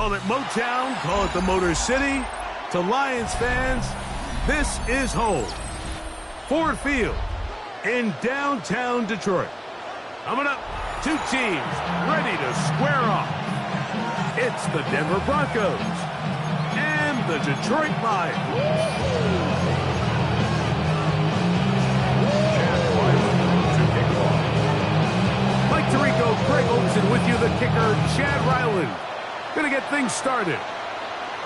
Call it Motown, call it the Motor City. To Lions fans, this is home. Ford Field in downtown Detroit. Coming up, two teams ready to square off. It's the Denver Broncos and the Detroit Lions. Mike Tirico, Greg Olson with you, the kicker, Chad Ryland. Gonna get things started.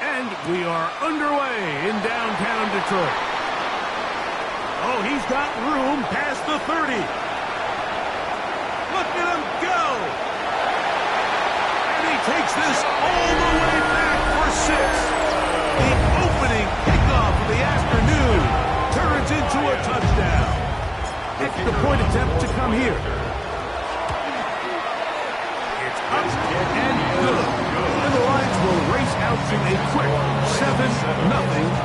And we are underway in downtown Detroit. Oh, he's got room past the 30. Look at him go. And he takes this all the way back for 6. The opening kickoff of the afternoon turns into a touchdown. Extra point attempt to come here. It's up and good. And the Lions will race out to a quick 7-0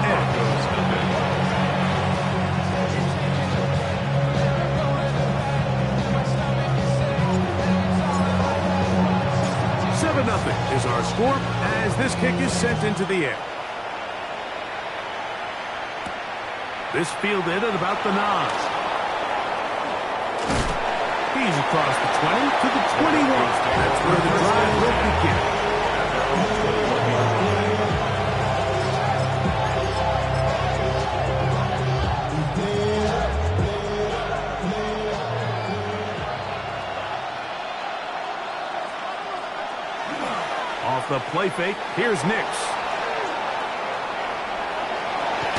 edge. 7-0 is our score as this kick is sent into the air. This fielded at about the nose. He's across the 20 to the 21. That's where the drive will begin. Off the play fake, here's Nix.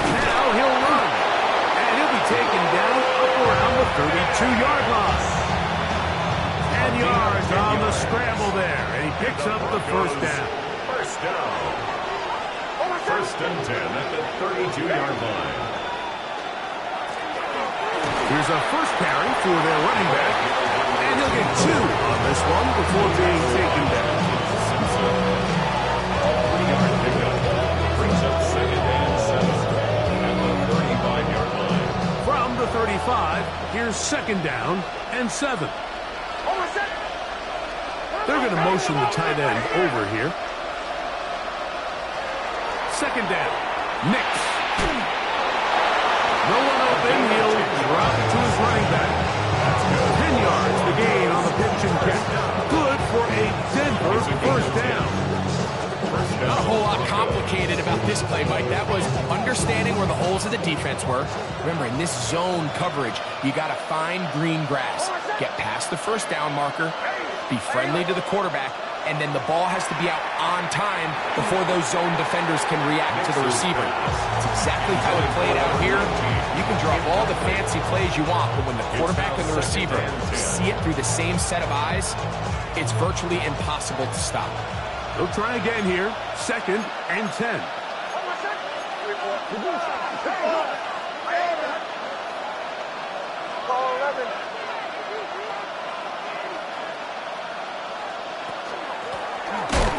Now he'll run. And he'll be taken down up around the 32-yard line. 10 yards on the scramble there. And he picks up the first down. First down. First and 10 at the 32-yard line. Here's a first carry for their running back. And he'll get 2 on this one before being taken down. 3-yard pickup. Brings up second and 7 at the 35-yard line. From the 35, here's second down and 7. They're going to motion the tight end over here. Second down. Nix. No one open. He'll drop it to his running back. 10 yards the gain on the pitch and catch. Good for a Denver first down. Not a whole lot complicated about this play, Mike. That was understanding where the holes of the defense were. Remember, in this zone coverage, you got to find green grass. Get past the first down marker. Be friendly to the quarterback, and then the ball has to be out on time before those zone defenders can react to the receiver. That's exactly how it played out here. You can draw up all the fancy plays you want, but when the quarterback and the receiver see it through the same set of eyes, it's virtually impossible to stop. They'll try again here. Second and 10.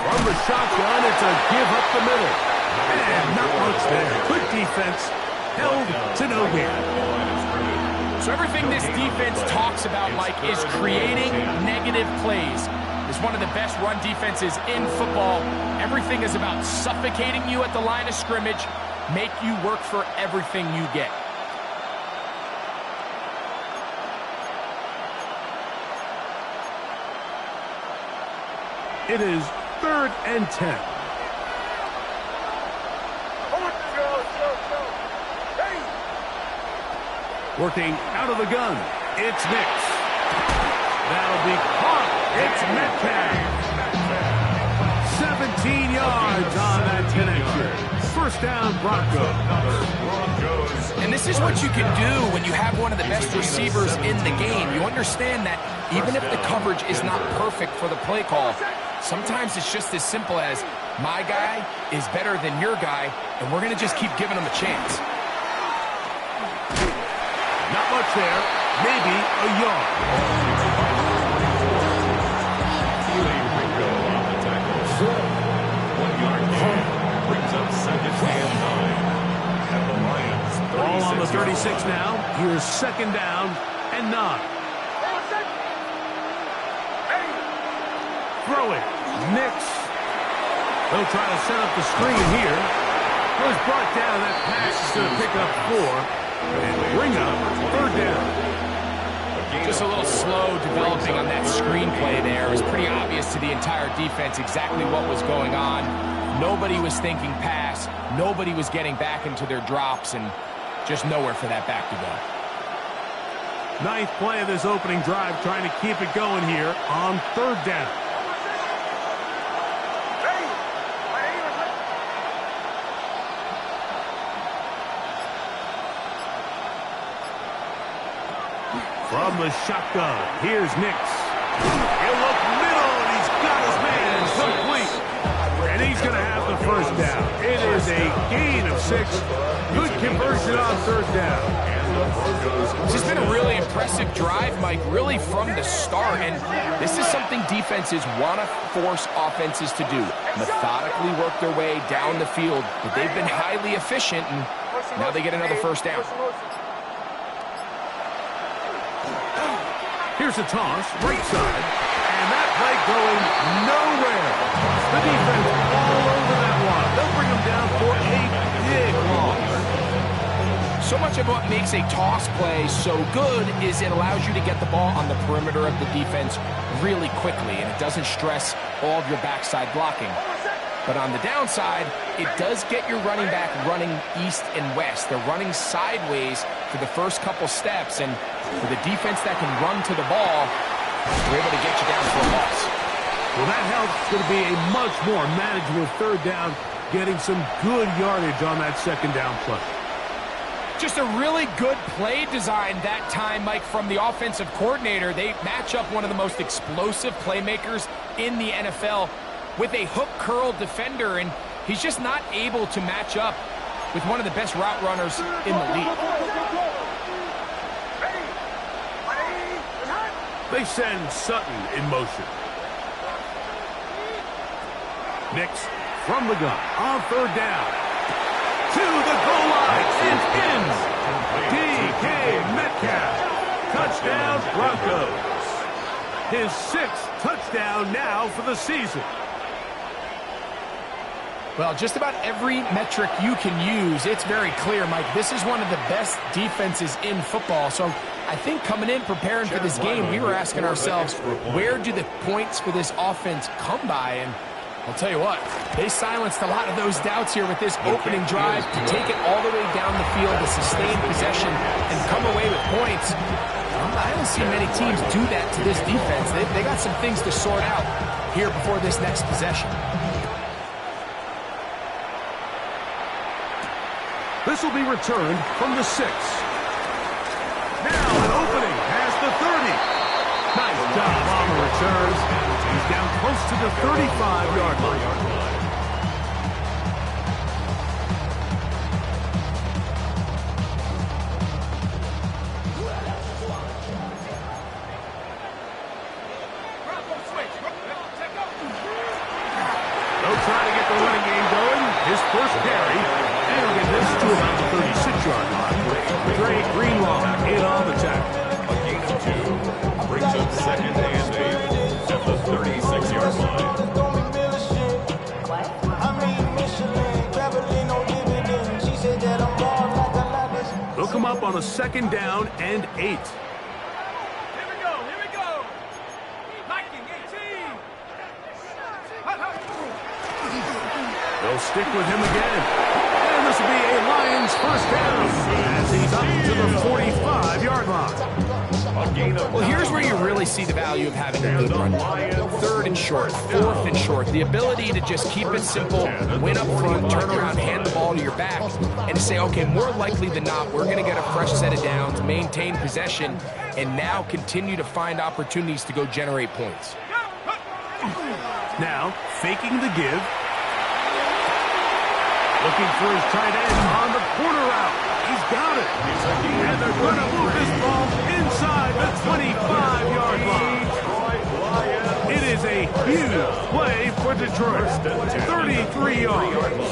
From the shotgun, it's a give up the middle. And not much there. Good defense. Held to no gain. So everything this defense talks about, Mike, is creating negative plays. It's one of the best run defenses in football. Everything is about suffocating you at the line of scrimmage, make you work for everything you get. It is third and 10. Working out of the gun. It's Nix. That'll be caught. It's Metcalf. 17 yards on that connection. First down, Broncos. And this is what you can do when you have one of the best receivers in the game. You understand that even if the coverage is not perfect for the play call, sometimes it's just as simple as my guy is better than your guy, and we're going to just keep giving him a chance. Not much there. Maybe a yard. Ball on the 36 now. Here's second down and 9. Throw it. Nix. They'll try to set up the screen here. Was brought down. That pass is going to pick up 4 and bring up 3rd down. Just a little slow developing on that screenplay there. It was pretty obvious to the entire defense exactly what was going on. Nobody was thinking pass. Nobody was getting back into their drops, and just nowhere for that back to go. 9th play of this opening drive, trying to keep it going here on 3rd down. From the shotgun, here's Nix. He'll look middle, and he's got his man complete. And he's going to have the 1st down. It is a gain of 6. Good conversion on 3rd down. This has been a really impressive drive, Mike, really from the start. And this is something defenses want to force offenses to do. Methodically work their way down the field. But they've been highly efficient, and now they get another 1st down. Here's a toss, right side, and that play going nowhere. The defense all over that one. They'll bring them down for a big loss. So much of what makes a toss play so good is it allows you to get the ball on the perimeter of the defense really quickly, and it doesn't stress all of your backside blocking. But on the downside, it does get your running back running east and west. They're running sideways for the first couple steps, and for the defense that can run to the ball, they're able to get you down for a loss. Well, that helps. It's going to be a much more manageable 3rd down, getting some good yardage on that 2nd down play. Just a really good play design that time, Mike, from the offensive coordinator. They match up one of the most explosive playmakers in the NFL with a hook curl defender, and he's just not able to match up with one of the best route runners in the league. They send Sutton in motion. Nix from the gun on 3rd down. To the goal line and in. DK Metcalf. Touchdown Broncos. His 6th touchdown now for the season. Well, just about every metric you can use, it's very clear, Mike. This is one of the best defenses in football. So I think coming in, preparing for this game, we were asking ourselves, where do the points for this offense come by? And I'll tell you what, they silenced a lot of those doubts here with this opening drive to take it all the way down the field, to sustain possession, and come away with points. I don't see many teams do that to this defense. They got some things to sort out here before this next possession. This will be returned from the 6. Now an opening past the 30. Nice job on the returns. He's down close to the 35-yard line. They'll try to get the running game going. His first carry. And he'll get this to about the 36-yard line. Dre Greenlaw in on the tackle. A gain of 2 brings up 2nd and 8 at the 36-yard line. They'll come up on a 2nd down and 8. They'll stick with him again. And this will be a Lions 1st down as he's up to the 45-yard line. Well, here's where you really see the value of having a good run. 3rd and short, 4th and short. The ability to just keep it simple, win up front, turn around, hand the ball to your back, and to say, okay, more likely than not, we're going to get a fresh set of downs, maintain possession, and now continue to find opportunities to go generate points. Now, faking the give. Looking for his tight end on the corner route. He's got it. And they're going to move this ball inside the 25-yard line. It is a huge play for Detroit. 33 yards.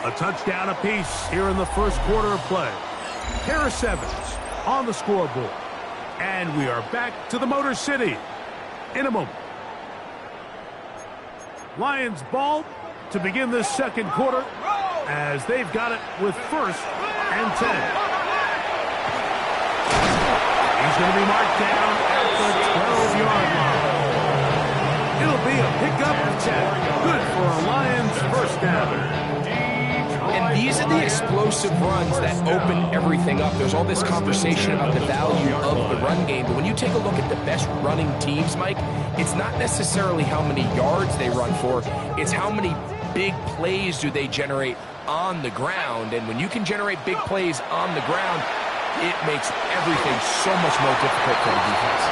A touchdown apiece here in the first quarter of play. Harris Evans on the scoreboard. And we are back to the Motor City in a moment. Lions ball to begin this second quarter as they've got it with 1st and 10. He's going to be marked down at the 12-yard line. It'll be a pickup of 10. Good for a Lions first down. And these are the explosive runs that open everything up. There's all this conversation about the value of the run game, but when you take a look at the best running teams, Mike, it's not necessarily how many yards they run for, it's how many big plays do they generate on the ground. And when you can generate big plays on the ground, it makes everything so much more difficult for the defense.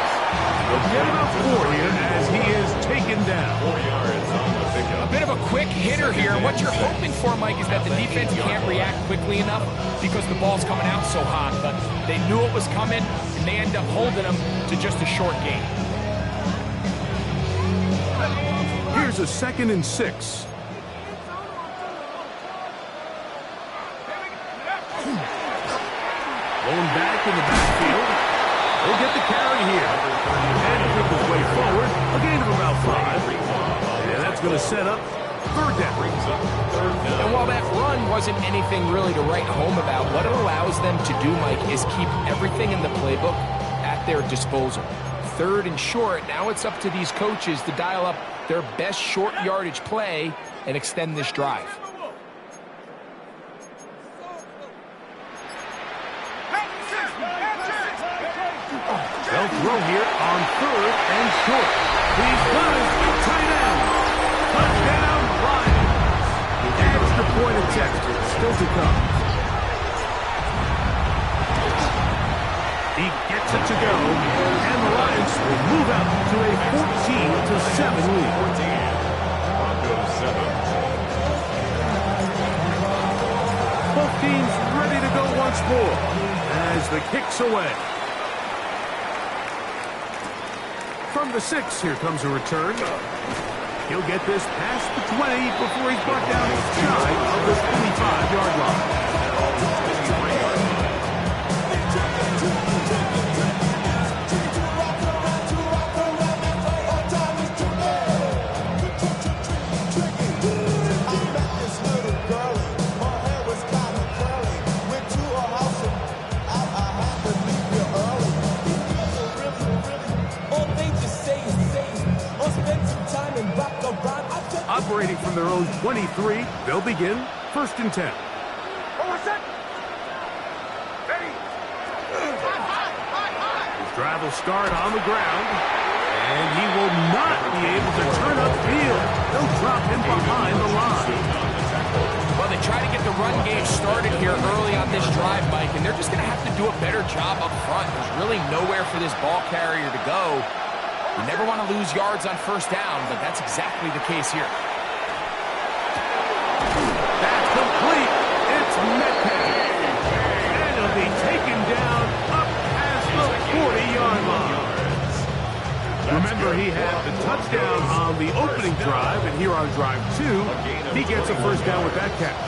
He'll get about 4 here as he is taken down. 4 yards on the pickup. A bit of a quick hitter here. What you're hoping for, Mike, is that the defense can't react quickly enough because the ball's coming out so hot. But they knew it was coming, and they end up holding them to just a short gain. Here's a 2nd and 6. Going back in the backfield. He'll get the carry here. And pick his way forward. A gain of about 5. And that's going to set up 3rd down. And while that run wasn't anything really to write home about, what it allows them to do, Mike, is keep everything in the playbook at their disposal. 3rd and short, now it's up to these coaches to dial up their best short yardage play and extend this drive. They'll throw here on 3rd and short. He's got his tight end. Touchdown, Lions. Extra point attempt still to come. He gets it to go, and the Lions will move out to a 14-7 lead. 14. Broncos 7. Both teams ready to go once more as the kick's away. From the 6, here comes a return. He'll get this past the 20 before he's brought down shy of the 25-yard line. Operating from their own 23, they'll begin 1st and 10. His drive will start on the ground, and he will not be able to turn upfield. They'll drop him behind the line. Well, they try to get the run game started here early on this drive, Mike, and they're just going to have to do a better job up front. There's really nowhere for this ball carrier to go. You never want to lose yards on 1st down, but that's exactly the case here. That's complete. It's Metcalf. And it'll be taken down up past the 40-yard line. Remember, he had the touchdown on the opening drive, and here on drive 2, he gets a 1st down with that catch.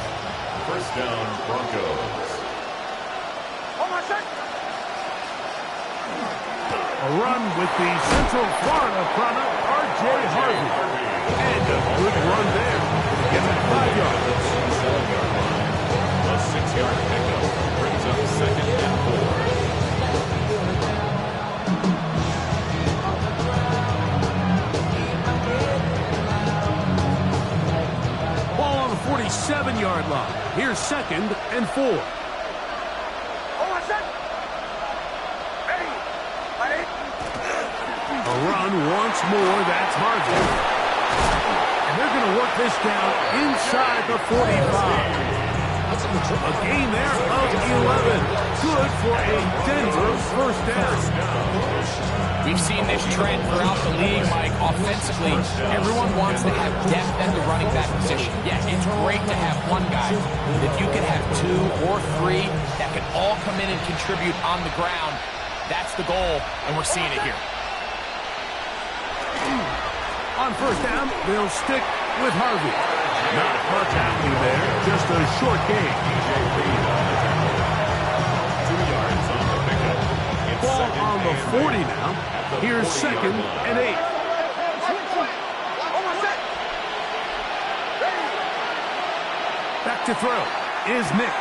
1st down, Broncos. A run with the Central Florida product, R.J. Harvey. And a good run there. Gets it 5 yards. A 6-yard pickup brings up 2nd and 4. Ball on the 47-yard line. Here's 2nd and 4. A run once more, that's Harvey. And they're going to work this down inside the 45. A gain there of 11. Good for a Denver 1st down. We've seen this trend throughout the league, Mike. Offensively, everyone wants to have depth at the running back position. Yeah, it's great to have one guy. But if you can have 2 or 3 that can all come in and contribute on the ground, that's the goal, and we're seeing it here. On 1st down, they'll stick with Harvey. Not much happening there, just a short gain. 2 yards on the pickup. It's Ball second on the and 40 8. now. At the Here's 40-yard second line. and 8. Back to throw is Nix.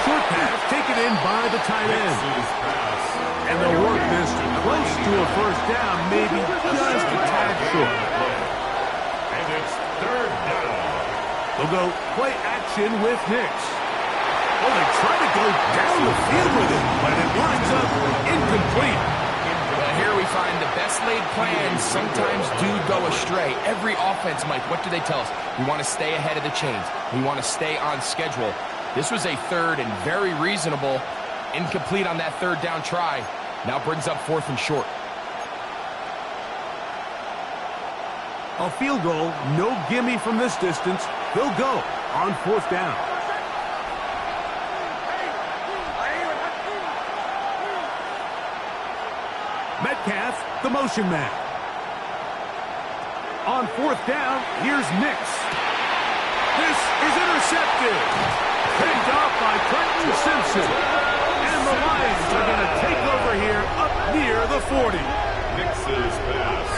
Short pass taken in by the tight end. Nix's pass. And they'll work this close to a first down, maybe just a tad short. And it's third down. They'll go play action with Nix. Well, they try to go down the field with it, but it winds up incomplete. Well, here we find the best laid plans sometimes do go astray. Every offense, Mike, what do they tell us? We want to stay ahead of the chains. We want to stay on schedule. This was a third and very reasonable. Incomplete on that third down try. Now brings up fourth and short. A field goal, no gimme from this distance. They'll go on fourth down. Metcalf, the motion man. On fourth down, here's Nix. This is intercepted. Picked off by Clinton Simpson. And the Lions are going to take over here up near the 40. Nix's pass.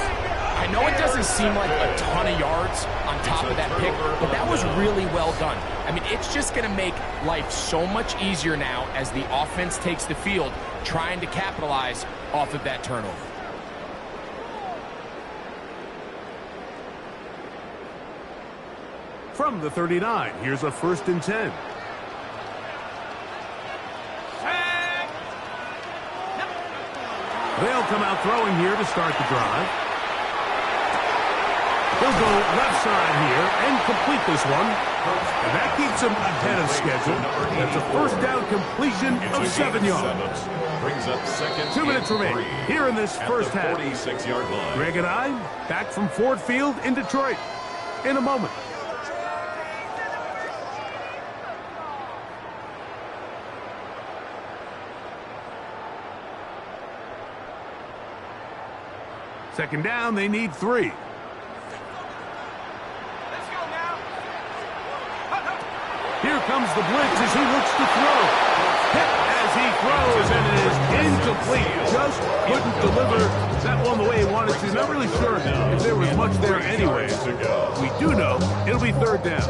I know it doesn't seem like a ton of yards on top of that pick, but that was really well done. I mean, it's just going to make life so much easier now as the offense takes the field, trying to capitalize off of that turnover. From the 39, here's a 1st and 10. They'll come out throwing here to start the drive. He'll go left side here and complete this one. And that keeps him ahead of schedule. That's a first down completion of 7 yards. Brings up second 2 minutes and remain 3 here in this at first the half. 46-yard line. Greg and I back from Ford Field in Detroit in a moment. Second down, they need 3. Here comes the blitz as he looks to throw. Hit as he throws, and it is incomplete. Just couldn't deliver that one the way he wanted to. Not really sure if there was much there anyway. We do know it'll be third down.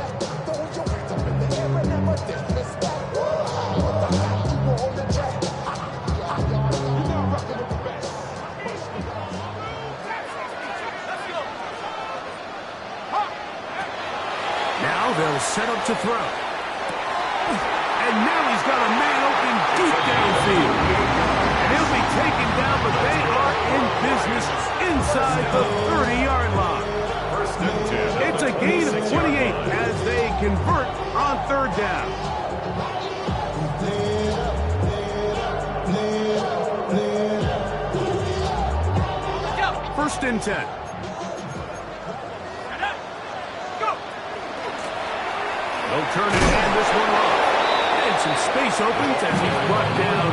Now they'll set up to throw. And now he's got a man open deep downfield. And he'll be taken down, but they are in business inside the 30-yard line. First and 10. It's a gain of 28 as they convert on third down. First and 10. They'll turn and hand this one off. And some space opens as he's brought down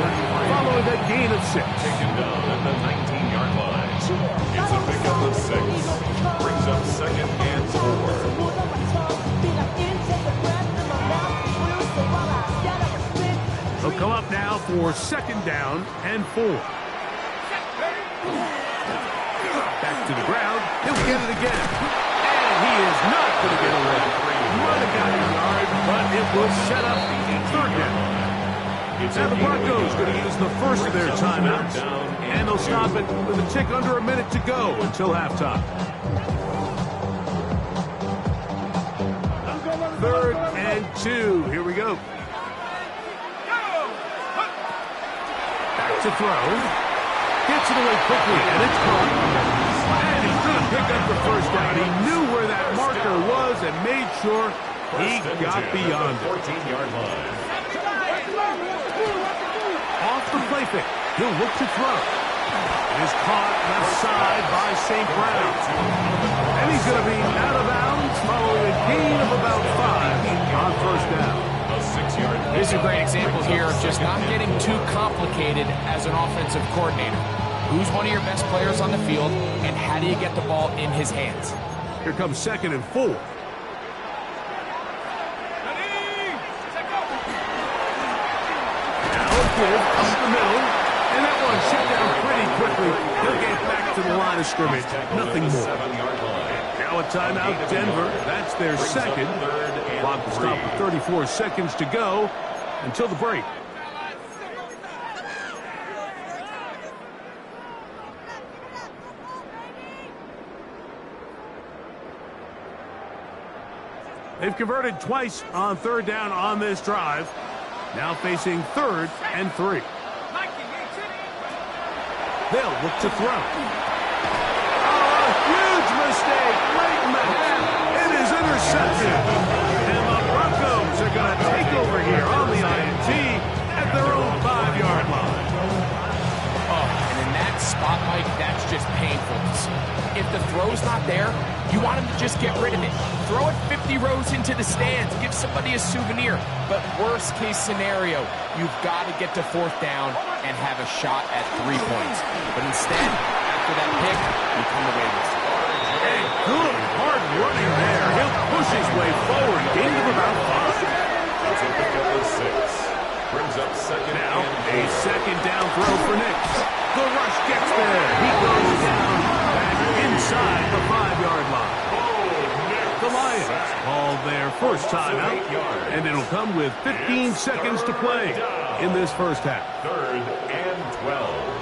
following a gain of 6. Taken down at the 19-yard line. It's a pickup of 6. Brings up second and 4. They'll come up now for second down and 4. Back to the ground. He'll get it again. And he is not going to get away. Might have got a yard, but it was set up third down. Now the Broncos going to use the first of their timeouts. And they'll stop it with a tick under a minute to go until halftime. Third and 2. Here we go. Back to throw. Gets it away quickly, and it's caught. And he's going to pick up the first down. He knew where that marker was and made sure he got beyond it. 14-yard line. Off the play fake. He'll look to throw. It is caught left side by St. Brown. And he's going to be out of bounds following a gain of about 5 on first down. A 6-yard. This is a great example here of just not getting too complicated as an offensive coordinator. Who's one of your best players on the field, and how do you get the ball in his hands? Here comes second and 4. give up the middle. And that one shut down pretty quickly. He'll get back to the line of scrimmage. Nothing more. Now a timeout, Denver. That's their second. Clock will stop with 34 seconds to go until the break. They've converted twice on third down on this drive. Now facing 3rd and 3. They'll look to throw. Oh, a huge mistake late in the half. It is intercepted. And the Broncos are going to take over here on the INT at their own 5-yard line. Oh, and in that spot, Mike, that's just painful to see. If the throw's not there, you want him to just get rid of it. Throw it 50 rows into the stands. Give somebody a souvenir. But worst case scenario, you've got to get to 4th down and have a shot at 3 points. But instead, after that pick, you come away with it. Hey, good hard running there. He'll push his way forward. Gain of about 5. That's a pick up of 6. Brings up second. Now, a second down throw for Nix. The rush gets there. He goes down back inside the 5-yard line. The Lions call their first timeout, and it'll come with 15 seconds to play in this first half. 3rd and 12.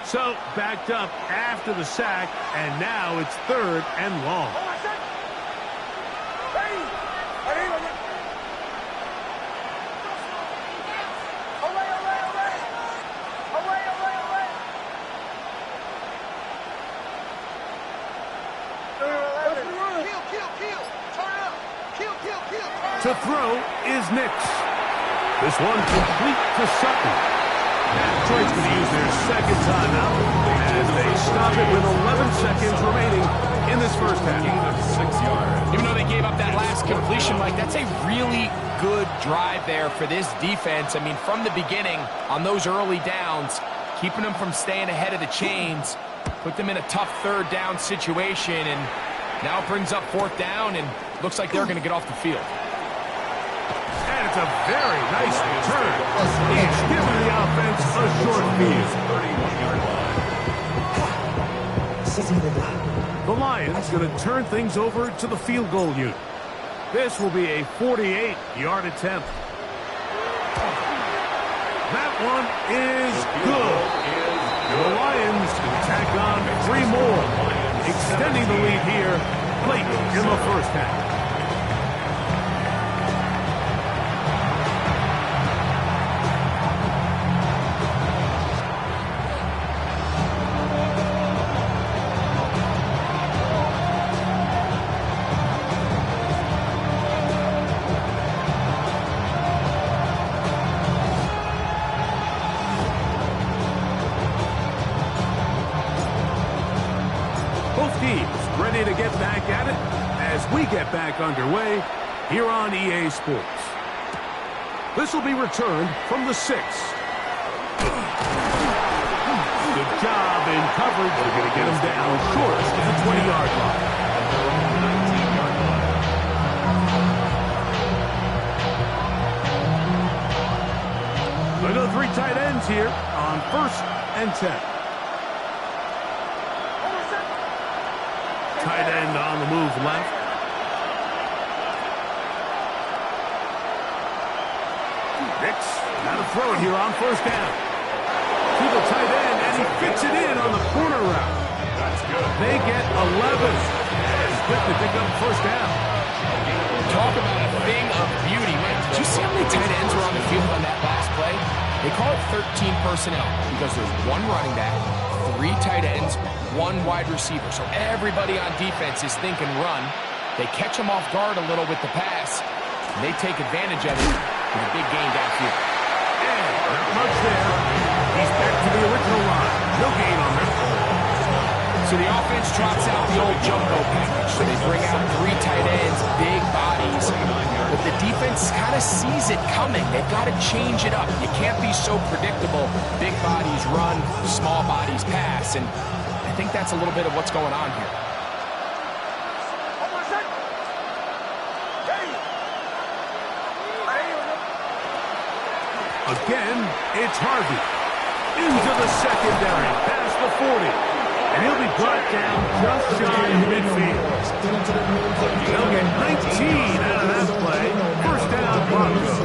So, backed up after the sack, and now it's 3rd and long. To throw is Nix. This one complete to Sutton. Detroit's going to use their second timeout as they stop it with 11 seconds remaining in this first half. Gain of 6 yards. Even though they gave up that last completion, Mike, that's a really good drive there for this defense. I mean, from the beginning, on those early downs, keeping them from staying ahead of the chains, put them in a tough 3rd down situation, and now it brings up 4th down, and looks like they're going to get off the field. And it's a very nice return. He's giving the offense a short field. 31-yard line. The Lions going to turn things over to the field goal unit. This will be a 48-yard attempt. That one is good. The Lions tack on 3 more, extending the lead here late in the first half. Ready to get back at it as we get back underway here on EA Sports. This will be returned from the 6. Good job in coverage. They're going to get him down short of the 20-yard line. 19-yard line. They go 3 tight ends here on 1st and 10. Tight end on the move left. Nix got to throw it here on 1st down. To the tight end, and he fits it in on the corner route. That's good. They get 11. And quick to pick up 1st down. Talk about a thing of beauty, man. Did you see how many tight ends were on the field on that last play? They call it 13 personnel because there's 1 running back, 3 tight ends, 1 wide receiver. So everybody on defense is thinking run. They catch him off guard a little with the pass, and they take advantage of it with a big gain downfield. And not much there. He's back to the original line. No gain on that. So the offense trots out the old jumbo package. So they bring out 3 tight ends, big bodies. But the defense kind of sees it coming. They've got to change it up. You can't be so predictable. Big bodies run, small bodies pass. And I think that's a little bit of what's going on here. Again, it's Harvey. Into the secondary, past the 40. And he'll be brought down just shy of midfield. They'll get 19 out of that play. First down, Broncos.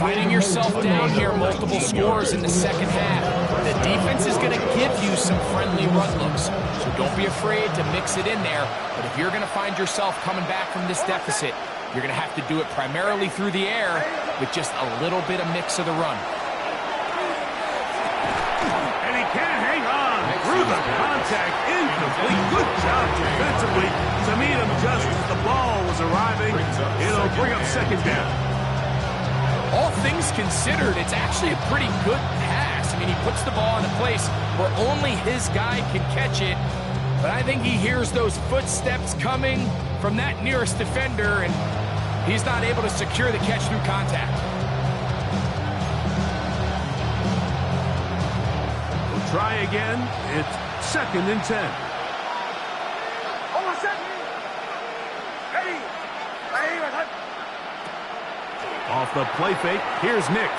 Finding yourself down here, multiple scores in the second half. The defense is going to give you some friendly run looks, so don't be afraid to mix it in there. But if you're going to find yourself coming back from this deficit, you're going to have to do it primarily through the air with just a little bit of mix of the run. And he can't hang on through the contact. Incomplete. Good job defensively to meet him just as the ball was arriving. It'll bring up second down. All things considered, it's actually a pretty good pass. I mean, he puts the ball in a place where only his guy can catch it. But I think he hears those footsteps coming from that nearest defender, and he's not able to secure the catch through contact. We'll try again. It's second and 10. Off the play fake, here's Nix.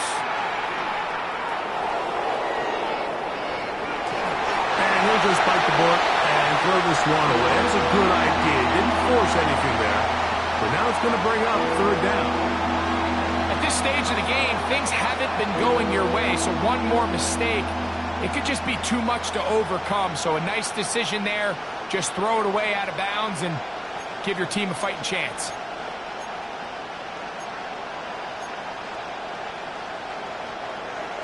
And he'll just bite the bullet and throw this one away. That's a good idea. Didn't force anything there. But now it's going to bring up third down. At this stage of the game, things haven't been going your way, so one more mistake, it could just be too much to overcome. So a nice decision there. Just throw it away out of bounds and give your team a fighting chance.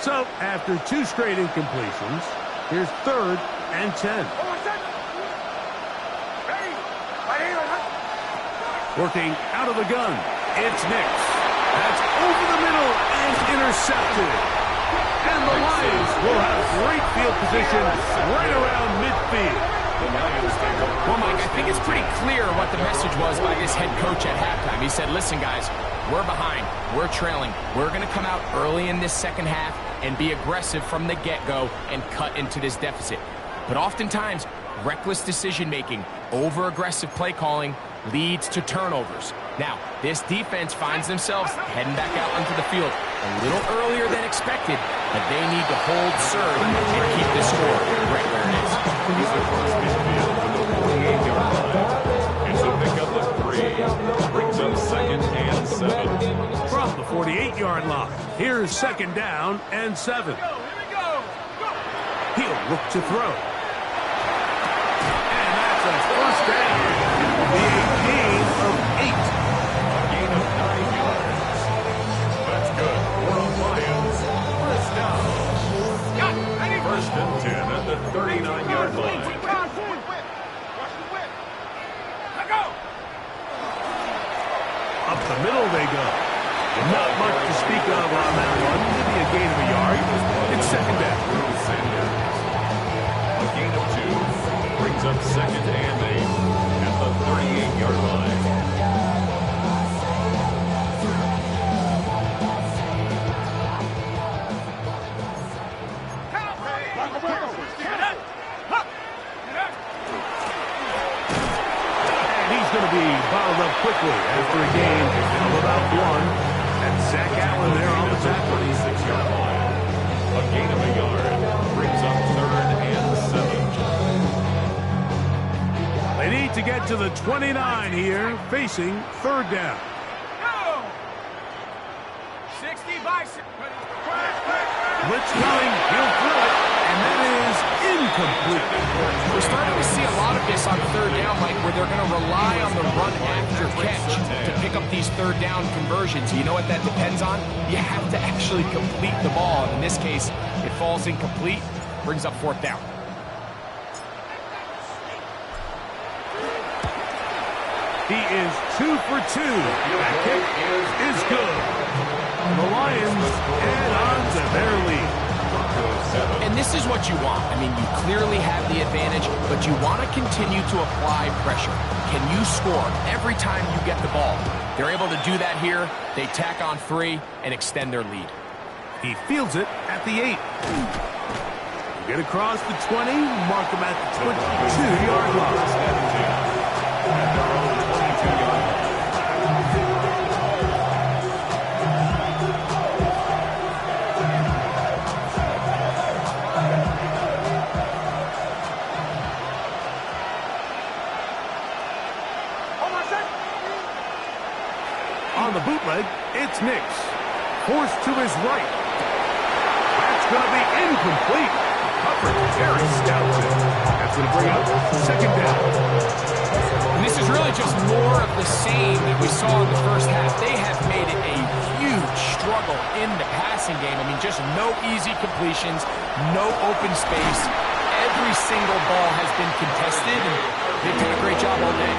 So, after two straight incompletions, here's third and 10. Working out of the gun, it's Nix. That's over the middle and intercepted. And the Lions will have great field position right around midfield. Well, Mike, I think it's pretty clear what the message was by this head coach at halftime. He said, listen, guys, we're behind. We're trailing. We're going to come out early in this second half and be aggressive from the get-go and cut into this deficit. But oftentimes, reckless decision-making, over-aggressive play calling leads to turnovers. Now, this defense finds themselves heading back out onto the field a little earlier than expected, but they need to hold serve and keep the score right where it is. He's across midfield with a 48-yard line. It's a pickup of 3. Brings up second and 7. From the 48-yard line, here's second down and 7. He'll look to throw. And that's a first down. It'll be a gain of 8. A gain of 9 yards. That's good for the Lions. First down. First and 10 at the 39-yard line. Up the middle they go. Not much to speak of on that one. Maybe a gain of a yard. It's second down. A gain of 2. Brings up second and 8 at the 38-yard line. And he's going to be bottled up quickly after a gain of about 1. And Zach Allen there on the tackle. 26-yard line. A gain of a yard. Brings up third and 7. They need to get to the 29 here, facing third down. 60 by 6. Blitz coming, he'll throw it, and that is incomplete. We're starting to see a lot of this on third down, Mike, where they're going to rely on the run after catch to pick up these third down conversions. You know what that depends on? You have to actually complete the ball. And in this case, it falls incomplete, brings up fourth down. He is 2 for 2. That kick is good. The Lions add on to their lead. And this is what you want. I mean, you clearly have the advantage, but you want to continue to apply pressure. Can you score every time you get the ball? They're able to do that here. They tack on 3 and extend their lead. He fields it at the 8. Get across the 20, mark him at the 22-yard line. At their own 22-yard line. On the bootleg, it's Nix. Forced to his right. That's going to be incomplete. Coverage very stout. That's going to bring up second down. And this is really just more of the same that we saw in the first half. They have made it a huge struggle in the passing game. I mean, just no easy completions, no open space. Every single ball has been contested, and they've done a great job all day.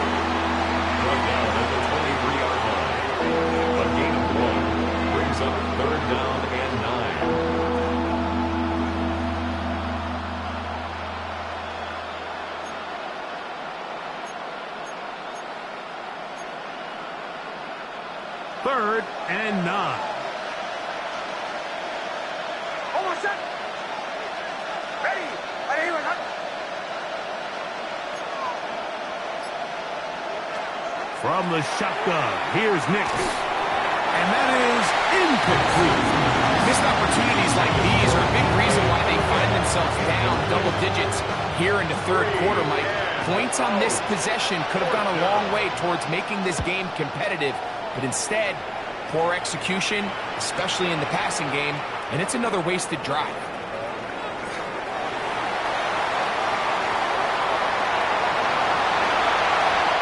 Right down at the 23-yard line. A gain of 1 brings up third down and 9. Third and 9. Almost set. Ready. From the shotgun, here's Nix. And that is incomplete. Missed opportunities like these are a big reason why they find themselves down double digits here in the third quarter, Mike. Points on this possession could have gone a long way towards making this game competitive. But instead, poor execution, especially in the passing game, and it's another wasted drive.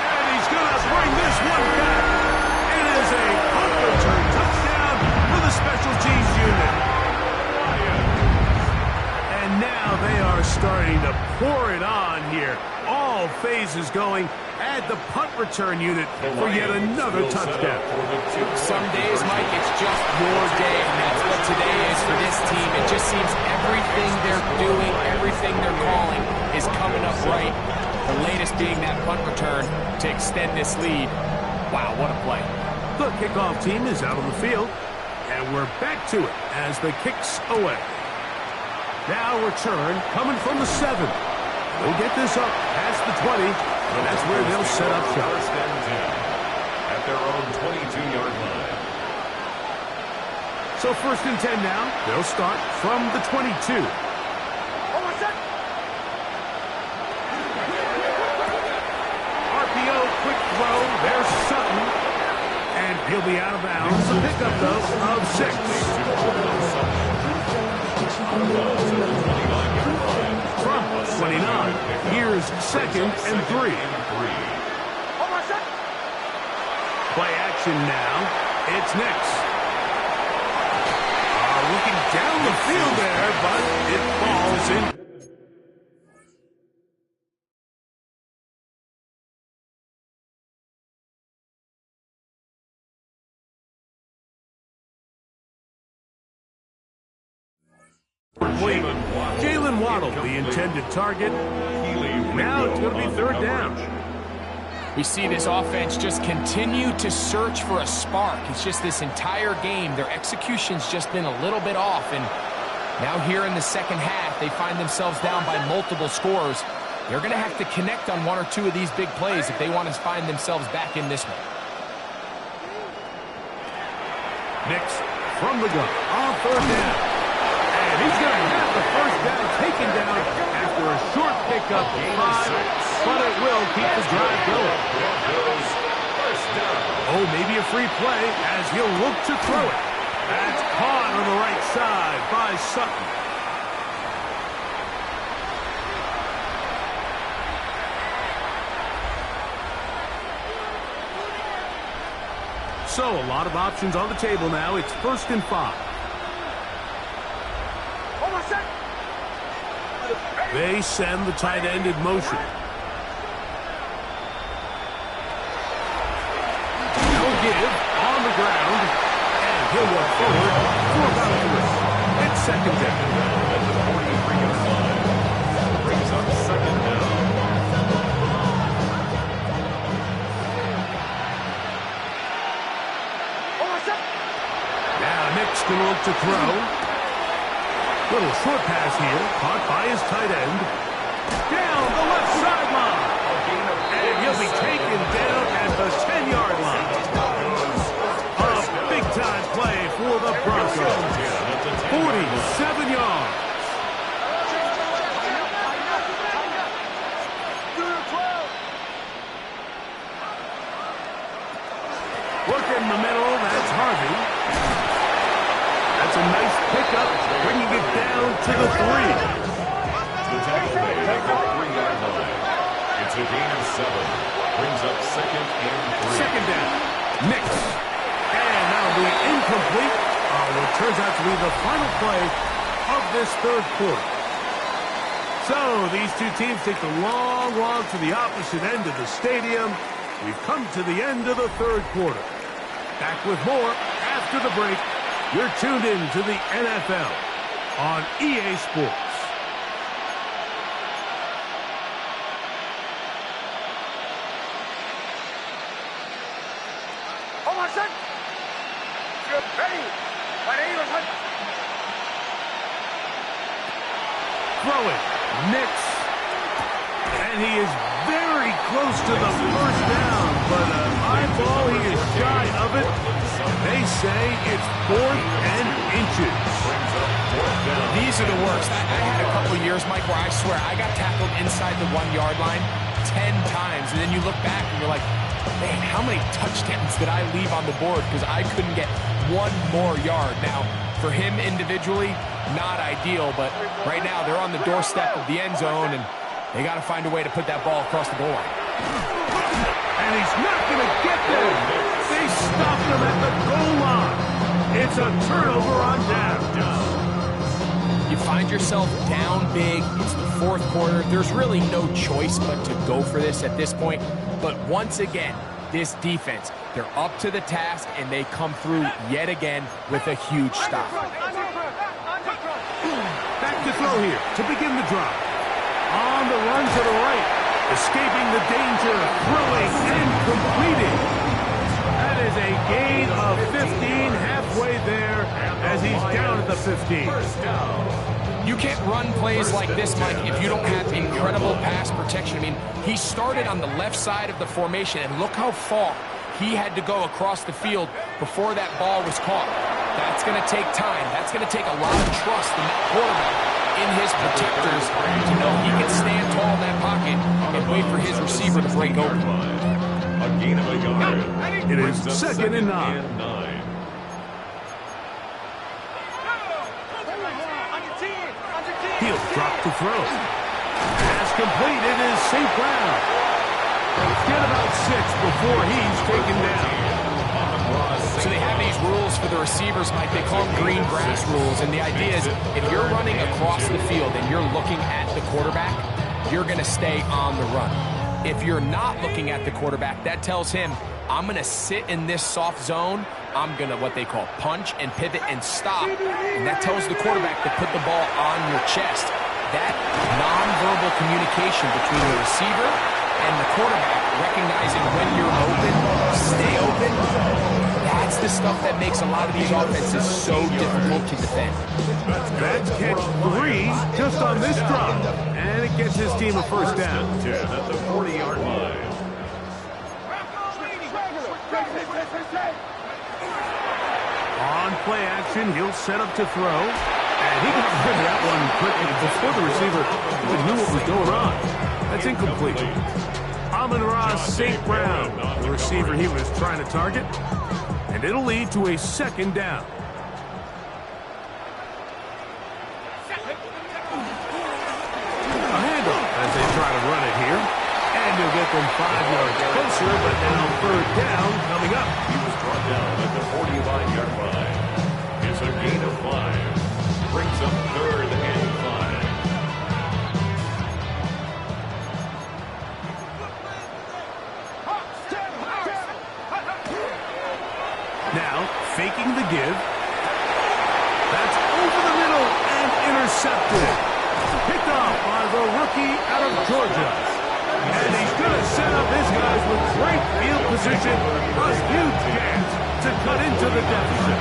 And he's going to bring this one back. It is a punt return touchdown for the special teams unit. And now they are starting to pour it on here. All phases going. Add the punt return unit for yet another touchdown. Some days, Mike, it's just your day, and that's what today is for this team. It just seems everything they're doing, everything they're calling is coming up right. The latest being that punt return to extend this lead. Wow, what a play. The kickoff team is out on the field, and we're back to it as the kick's away. Now return coming from the 7. They'll get this up past the 20, and that's where they'll set up shop. First and 10 at their own 22-yard line. So first and 10 now. They'll start from the 22. Almost set. RPO, quick throw. There's Sutton. And he'll be out of bounds. The pickup, though, of 6. From 29, here's second and 3. Almost set. Play action now. It's Nix. Looking down the field there, but it falls in. Jalen Waddle, the intended target. Now it's going to be third down. We see this offense just continue to search for a spark. It's just this entire game, their execution's just been a little bit off. And now here in the second half, they find themselves down by multiple scores. They're going to have to connect on 1 or 2 of these big plays if they want to find themselves back in this one. Nix from the gun on third down. And he's going to have the first down taken down after a short pickup of 5, but it will keep the drive going. Oh, maybe a free play as he'll look to throw it. That's caught on the right side by Sutton. So a lot of options on the table now. It's first and 5. Almost set. They send the tight end in motion. No give on the ground, and he'll walk forward for about 3. It's second down. At the 43-yard line, brings up second down. Almost set. Now Nick's going to look to throw. Little short pass here, caught by his tight end. Down the left sideline. And he'll be taken down at the 10-yard line. A big-time play for the Broncos. 47 yards. Working the middle, that's Harvey. That's a nice pickup, bringing it down to the 3. The tackle made at the 3-yard line. It's a gain of 7. Brings up 2nd and 3. Second down. Nix. And that'll be incomplete. What turns out to be the final play of this third quarter. So these two teams take the long walk to the opposite end of the stadium. We've come to the end of the third quarter. Back with more after the break. You're tuned in to the NFL on EA Sports. Hold on a sec. Good. Ready. Throwing. Nix. And he is very close to the first down, but an eyeball, he is shy of it. They say it's 4th and inches. These are the worst. I had a couple years, Mike, where I swear I got tackled inside the 1-yard line 10 times, and then you look back and you're like, man, how many touchdowns did I leave on the board because I couldn't get one more yard? Now, for him individually, not ideal, but right now they're on the doorstep of the end zone, and they got to find a way to put that ball across the goal line. And he's not going to get there. They stopped him at the goal line. It's a turnover on down. You find yourself down big. It's the fourth quarter. There's really no choice but to go for this at this point. But once again, this defense, they're up to the task, and they come through yet again with a huge stop. Back to throw here to begin the drive. On the run to the right. Escaping the danger, throwing and completing. That is a gain of 15, halfway there as he's down at the 15. You can't run plays like this, Mike, if you don't have incredible pass protection. I mean, he started on the left side of the formation, and look how far he had to go across the field before that ball was caught. That's going to take time. That's going to take a lot of trust in that quarterback, in his protectors, to know he can stand tall in that pocket and wait for his receiver to break open. A gain of a yard. It is 2nd and 9. He'll drop to throw. Pass complete. It is St. Brown. Get about 6 before he's taken down. So they have these rules for the receivers, Mike. They call them green grass rules. And the idea is if you're running across the field and you're looking at the quarterback, you're going to stay on the run. If you're not looking at the quarterback, that tells him, I'm going to sit in this soft zone. I'm going to what they call punch and pivot and stop. And that tells the quarterback to put the ball on your chest. That nonverbal communication between the receiver and the quarterback, recognizing when you're open, stay open, that's the stuff that makes a lot of these offenses so difficult to defend. That's catch 3 just on this drop. And it gets his team a first down. 10 at the 40-yard line. On play action, he'll set up to throw. And he can rid that one quickly before the receiver even knew what was going on. That's incomplete. Amon-Ra St. Brown, the receiver he was trying to target. And it'll lead to a 2nd down. A handoff as they try to run it here. And he'll get them 5 yards closer, but now 3rd down coming up. He was brought down at the 45-yard line. It's a gain of 5. Brings up 3rd and 5. Now, faking the give. That's over the middle and intercepted. Picked off by the rookie out of Georgia. And he's going to set up his guys with great field position. A huge chance to cut into the deficit.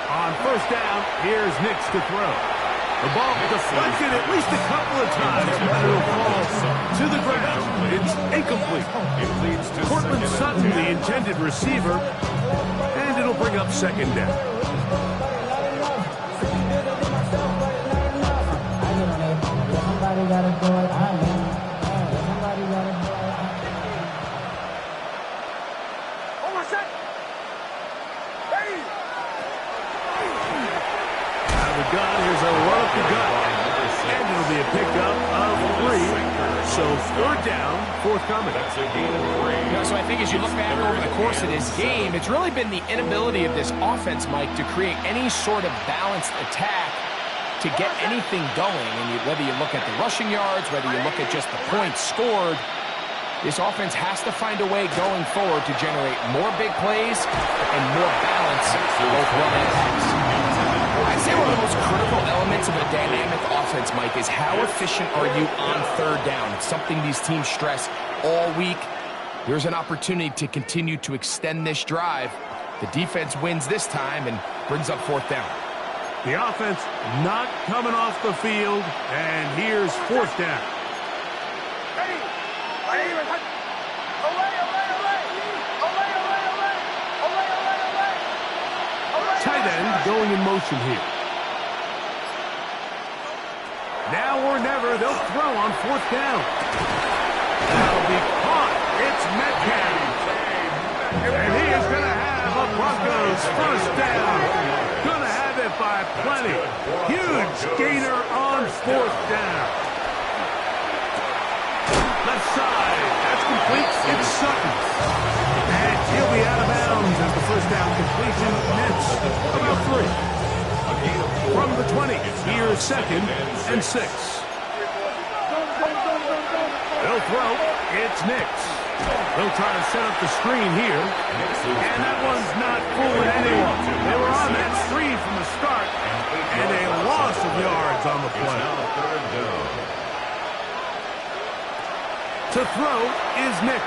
On first down, here's Nix to throw. The ball deflected at least a couple of times, but it'll fall to the ground. It's incomplete. It leads to Cortland Sutton, the intended receiver, and it'll bring up second down. Here's a run up the gut, and it'll be a pickup of 3. So third down, forthcoming. That's a gain of 3. So I think as you look back over the course of this game, it's really been the inability of this offense, Mike, to create any sort of balanced attack to get anything going. And whether you look at the rushing yards, whether you look at just the points scored, this offense has to find a way going forward to generate more big plays and more balance both run and pass. I'd say one of the most critical elements of a dynamic offense, Mike, is how efficient are you on third down? It's something these teams stress all week. There's an opportunity to continue to extend this drive. The defense wins this time and brings up fourth down. The offense not coming off the field, and here's fourth down. Tight end going in motion here. Now or never, they'll throw on fourth down. That'll be caught. It's Metcalf. And he is going to have a Broncos first down. Going to have it by plenty. Huge gainer on fourth down. Left side. That's complete. It's Sutton. And he'll be out of bounds as the first down completion nets about 3. From the 20, here's second and 6. They'll throw. It's Nix. They'll try to set up the screen here. And that one's not fooling anyone. They were on that screen from the start. And a loss of yards on the play. To throw is Nix.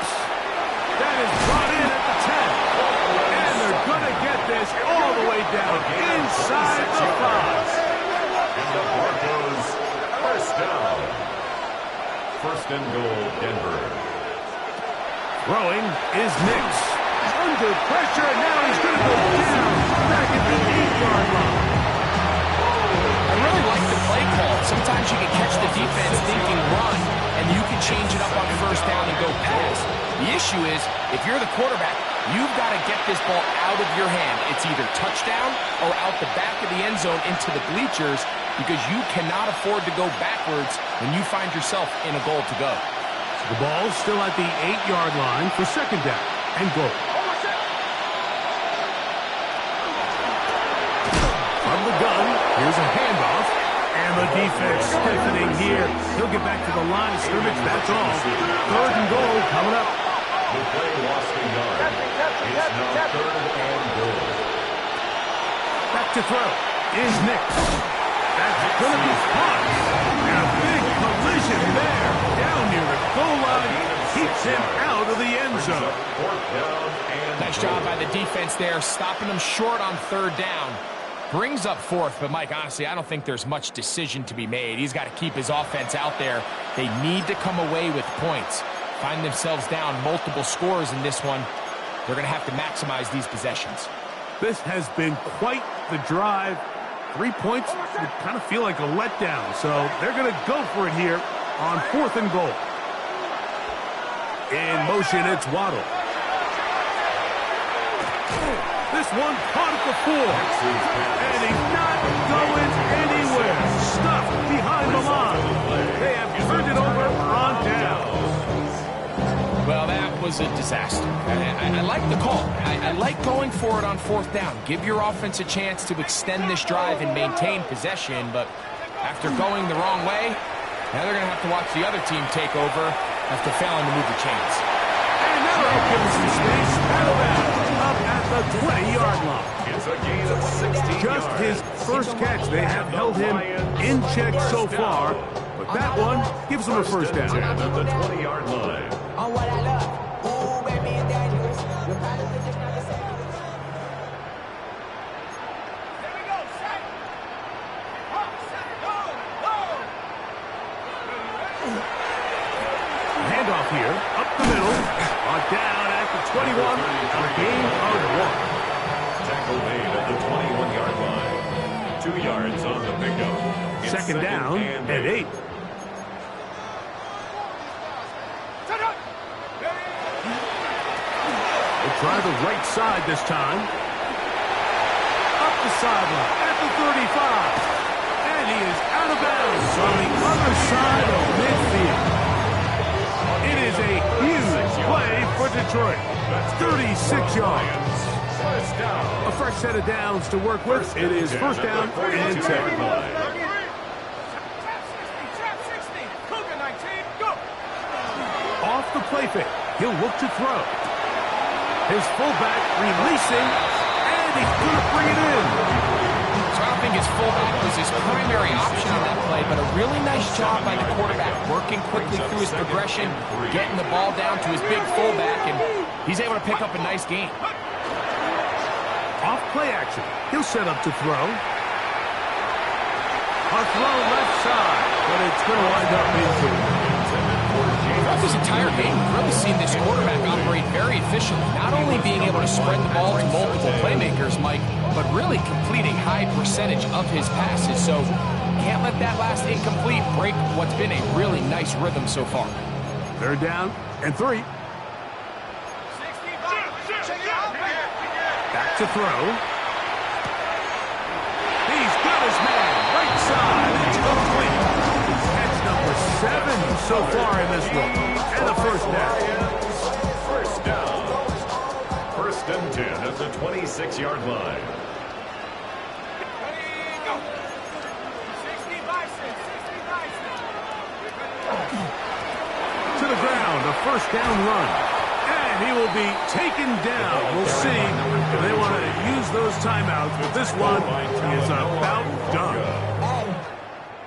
That is brought in at the 10. And they're going to get this all the way down inside the 5. And the Broncos first down. First and goal, Denver. Throwing is Nix. Under pressure, and now he's going to go down back at the 8-yard line. I really like the play call. Sometimes you can catch the defense thinking run, and you can change it up on first down and go pass. The issue is, if you're the quarterback, you've got to get this ball out of your hand. It's either touchdown or out the back of the end zone into the bleachers, because you cannot afford to go backwards when you find yourself in a goal to go. The ball's still at the 8-yard line for second down and goal. From the gun, here's a handoff, and the defense stiffening here. He'll get back to the line of scrimmage, that's all. Third and goal coming up. The play lost a yard. It's now third and goal. Back to throw is Nix. That's going to be caught. And a big collision there. Down near the goal line. Keeps him out of the end zone. Nice job by the defense there, stopping him short on third down. Brings up fourth, but Mike, honestly, I don't think there's much decision to be made. He's got to keep his offense out there. They need to come away with points. Find themselves down multiple scores in this one. They're going to have to maximize these possessions. This has been quite the drive. 3 points would kind of feel like a letdown, so they're going to go for it here on fourth and goal. In motion, it's Waddle. This one caught at the 4. And he's not going anywhere. Stuffed behind the line. They have turned it over on down. Well, that was a disaster. I like the call. I like going for it on fourth down. Give your offense a chance to extend this drive and maintain possession, but after going the wrong way, now they're going to have to watch the other team take over after failing to move the chains. And that'll give us some space. Out of bounds, up at the 20-yard line. It's a gain of 16 Just yards. his first catch. They have held him in check so far, but that one gives them a first down. At the 20-yard line. On what I love. Ooh, baby, it's dangerous. yards on the pickup. It's Second down and 8. We'll try the right side this time. Up the sideline at the 35. And he is out of bounds on the other side of midfield. It is a huge play for Detroit. 36 yards. A fresh set of downs to work with. It is first down and 10. Off the play fake. He'll look to throw. His fullback releasing, and he's going to bring it in. So I don't think his fullback was his primary option on that play, but a really nice job by the quarterback, working quickly through his progression, getting the ball down to his big fullback, and he's able to pick up a nice gain. Off play action. He'll set up to throw. A throw left side, but it's going to wind up into Throughout this entire game, we've really seen this quarterback operate very efficiently, not only being able to spread the ball to multiple playmakers, Mike, but really complete a high percentage of his passes. So can't let that last incomplete break what's been a really nice rhythm so far. third down and 3. Back to throw. He's got his man right side. It's complete. Catch number 7 so far in this one. And a first down. First down. First and 10 at the 26-yard line. To the ground, a first down run. And he will be taken down. We'll see if they want to use those timeouts. But this one is about